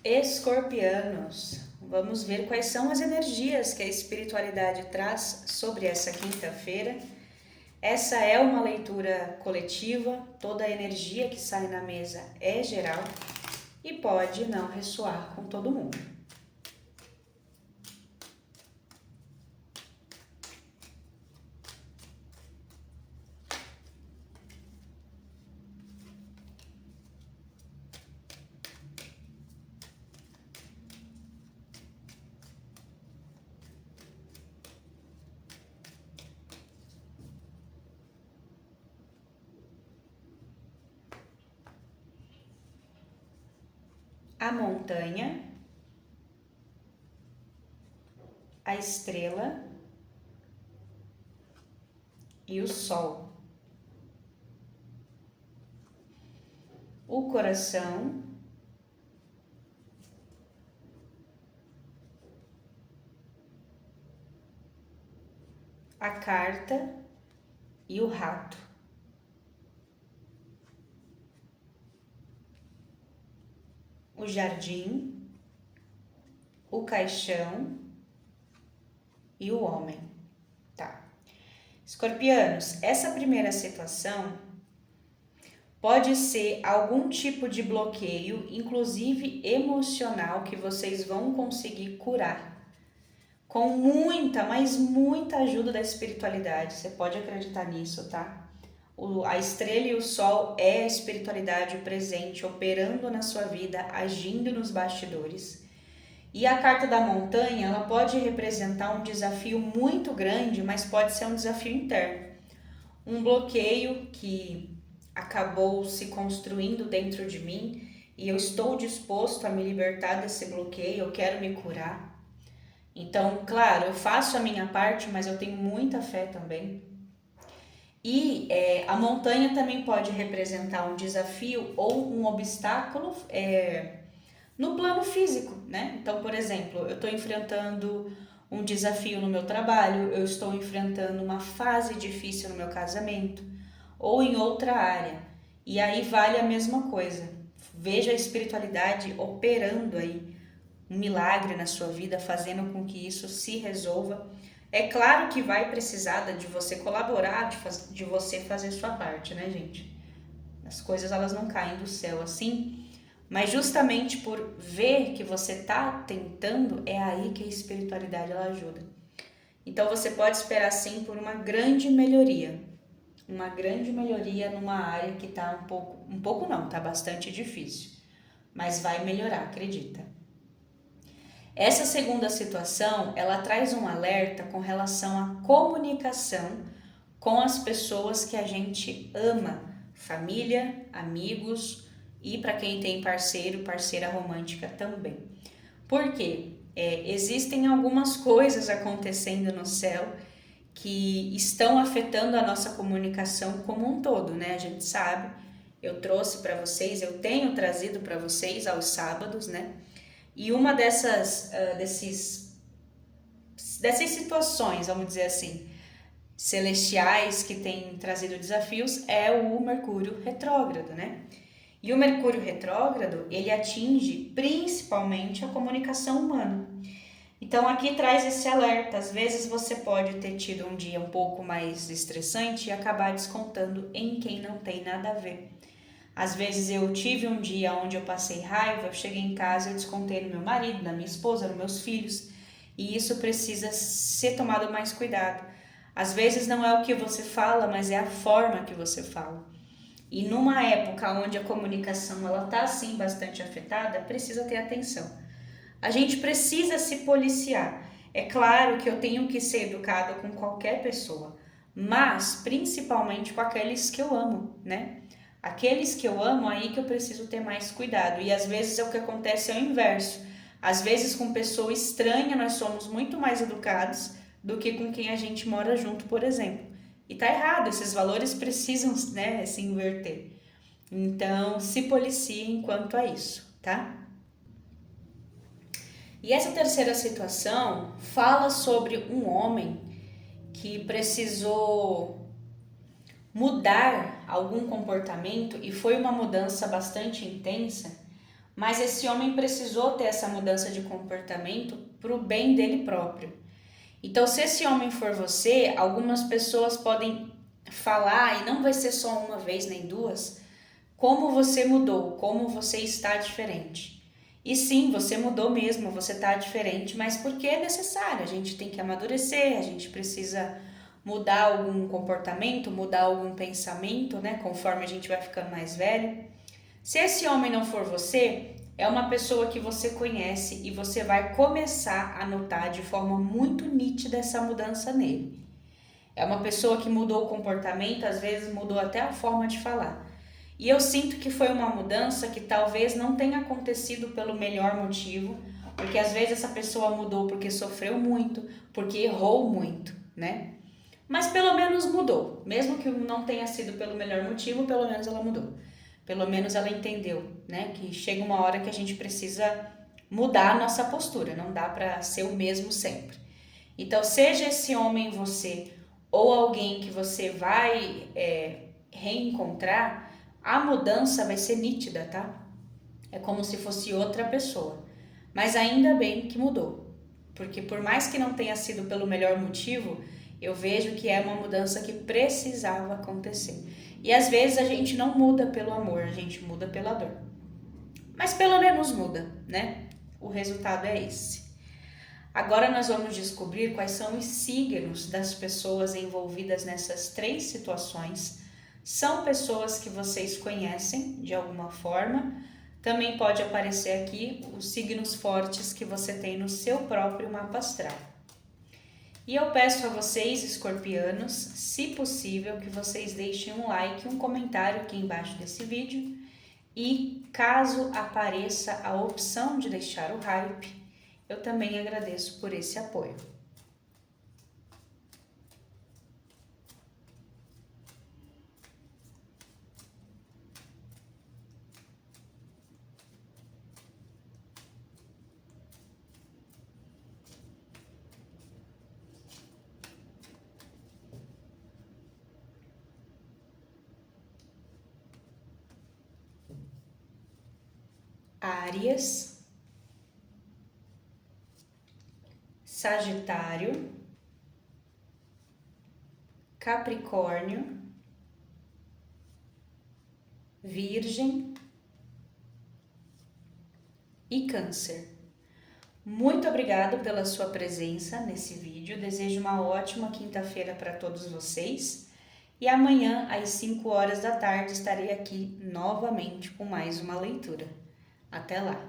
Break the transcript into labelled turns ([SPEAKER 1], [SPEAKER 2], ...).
[SPEAKER 1] Escorpianos, vamos ver quais são as energias que a espiritualidade traz sobre essa quinta-feira. Essa é uma leitura coletiva, toda a energia que sai na mesa é geral e pode não ressoar com todo mundo. A montanha, a estrela e o sol. O coração, a carta e o rato. O jardim, o caixão e o homem. Tá. Escorpianos, essa primeira situação pode ser algum tipo de bloqueio, inclusive emocional, que vocês vão conseguir curar com muita, mas muita ajuda da espiritualidade. Você pode acreditar nisso, tá? A estrela e o sol é a espiritualidade presente, operando na sua vida, agindo nos bastidores. E a carta da montanha, ela pode representar um desafio muito grande, mas pode ser um desafio interno. Um bloqueio que acabou se construindo dentro de mim e eu estou disposto a me libertar desse bloqueio, eu quero me curar. Então, claro, eu faço a minha parte, mas eu tenho muita fé também. E a montanha também pode representar um desafio ou um obstáculo no plano físico, né? Então, por exemplo, eu estou enfrentando um desafio no meu trabalho, eu estou enfrentando uma fase difícil no meu casamento ou em outra área. E aí vale a mesma coisa. Veja a espiritualidade operando aí um milagre na sua vida, fazendo com que isso se resolva. É claro que vai precisar de você colaborar, de você fazer sua parte, né, gente? As coisas elas não caem do céu assim, mas justamente por ver que você tá tentando, é aí que a espiritualidade ela ajuda. Então você pode esperar sim por uma grande melhoria numa área que tá um pouco não, tá bastante difícil, mas vai melhorar, acredita. Essa segunda situação, ela traz um alerta com relação à comunicação com as pessoas que a gente ama, família, amigos e para quem tem parceiro, parceira romântica também. Por quê? Existem algumas coisas acontecendo no céu que estão afetando a nossa comunicação como um todo, né? A gente sabe, eu trouxe para vocês, eu tenho trazido para vocês aos sábados, né? E uma dessas situações, vamos dizer assim, celestiais que tem trazido desafios é o Mercúrio retrógrado, né? E o Mercúrio retrógrado, ele atinge principalmente a comunicação humana. Então aqui traz esse alerta, às vezes você pode ter tido um dia um pouco mais estressante e acabar descontando em quem não tem nada a ver. Às vezes eu tive um dia onde eu passei raiva, eu cheguei em casa e descontei no meu marido, na minha esposa, nos meus filhos. E isso precisa ser tomado mais cuidado. Às vezes não é o que você fala, mas é a forma que você fala. E numa época onde a comunicação ela está assim bastante afetada, precisa ter atenção. A gente precisa se policiar. É claro que eu tenho que ser educado com qualquer pessoa, mas principalmente com aqueles que eu amo, né? Aqueles que eu amo, aí que eu preciso ter mais cuidado. E às vezes o que acontece é o inverso. Às vezes com pessoa estranha nós somos muito mais educados do que com quem a gente mora junto, por exemplo. E tá errado, esses valores precisam, né, se inverter. Então, se policie quanto a isso, tá? E essa terceira situação fala sobre um homem que precisou mudar algum comportamento e foi uma mudança bastante intensa, mas esse homem precisou ter essa mudança de comportamento para o bem dele próprio. Então, se esse homem for você, algumas pessoas podem falar, e não vai ser só uma vez nem duas, como você mudou, como você está diferente. E sim, você mudou mesmo, você está diferente, mas porque é necessário, a gente tem que amadurecer, a gente precisa mudar algum comportamento, mudar algum pensamento, né, conforme a gente vai ficando mais velho. Se esse homem não for você, é uma pessoa que você conhece e você vai começar a notar de forma muito nítida essa mudança nele. É uma pessoa que mudou o comportamento, às vezes mudou até a forma de falar. E eu sinto que foi uma mudança que talvez não tenha acontecido pelo melhor motivo, porque às vezes essa pessoa mudou porque sofreu muito, porque errou muito, né? Mas pelo menos mudou. Mesmo que não tenha sido pelo melhor motivo, pelo menos ela mudou. Pelo menos ela entendeu, né? Que chega uma hora que a gente precisa mudar a nossa postura, não dá para ser o mesmo sempre. Então, seja esse homem você ou alguém que você vai reencontrar, a mudança vai ser nítida, tá? É como se fosse outra pessoa. Mas ainda bem que mudou. Porque por mais que não tenha sido pelo melhor motivo, eu vejo que é uma mudança que precisava acontecer. E às vezes a gente não muda pelo amor, a gente muda pela dor. Mas pelo menos muda, né? O resultado é esse. Agora nós vamos descobrir quais são os signos das pessoas envolvidas nessas 3 situações. São pessoas que vocês conhecem de alguma forma. Também pode aparecer aqui os signos fortes que você tem no seu próprio mapa astral. E eu peço a vocês, escorpianos, se possível, que vocês deixem um like, um comentário aqui embaixo desse vídeo. E caso apareça a opção de deixar o hype, eu também agradeço por esse apoio. Áries, Sagitário, Capricórnio, Virgem e Câncer. Muito obrigado pela sua presença nesse vídeo. Desejo uma ótima quinta-feira para todos vocês. E amanhã, às 5 horas da tarde, estarei aqui novamente com mais uma leitura. Até lá!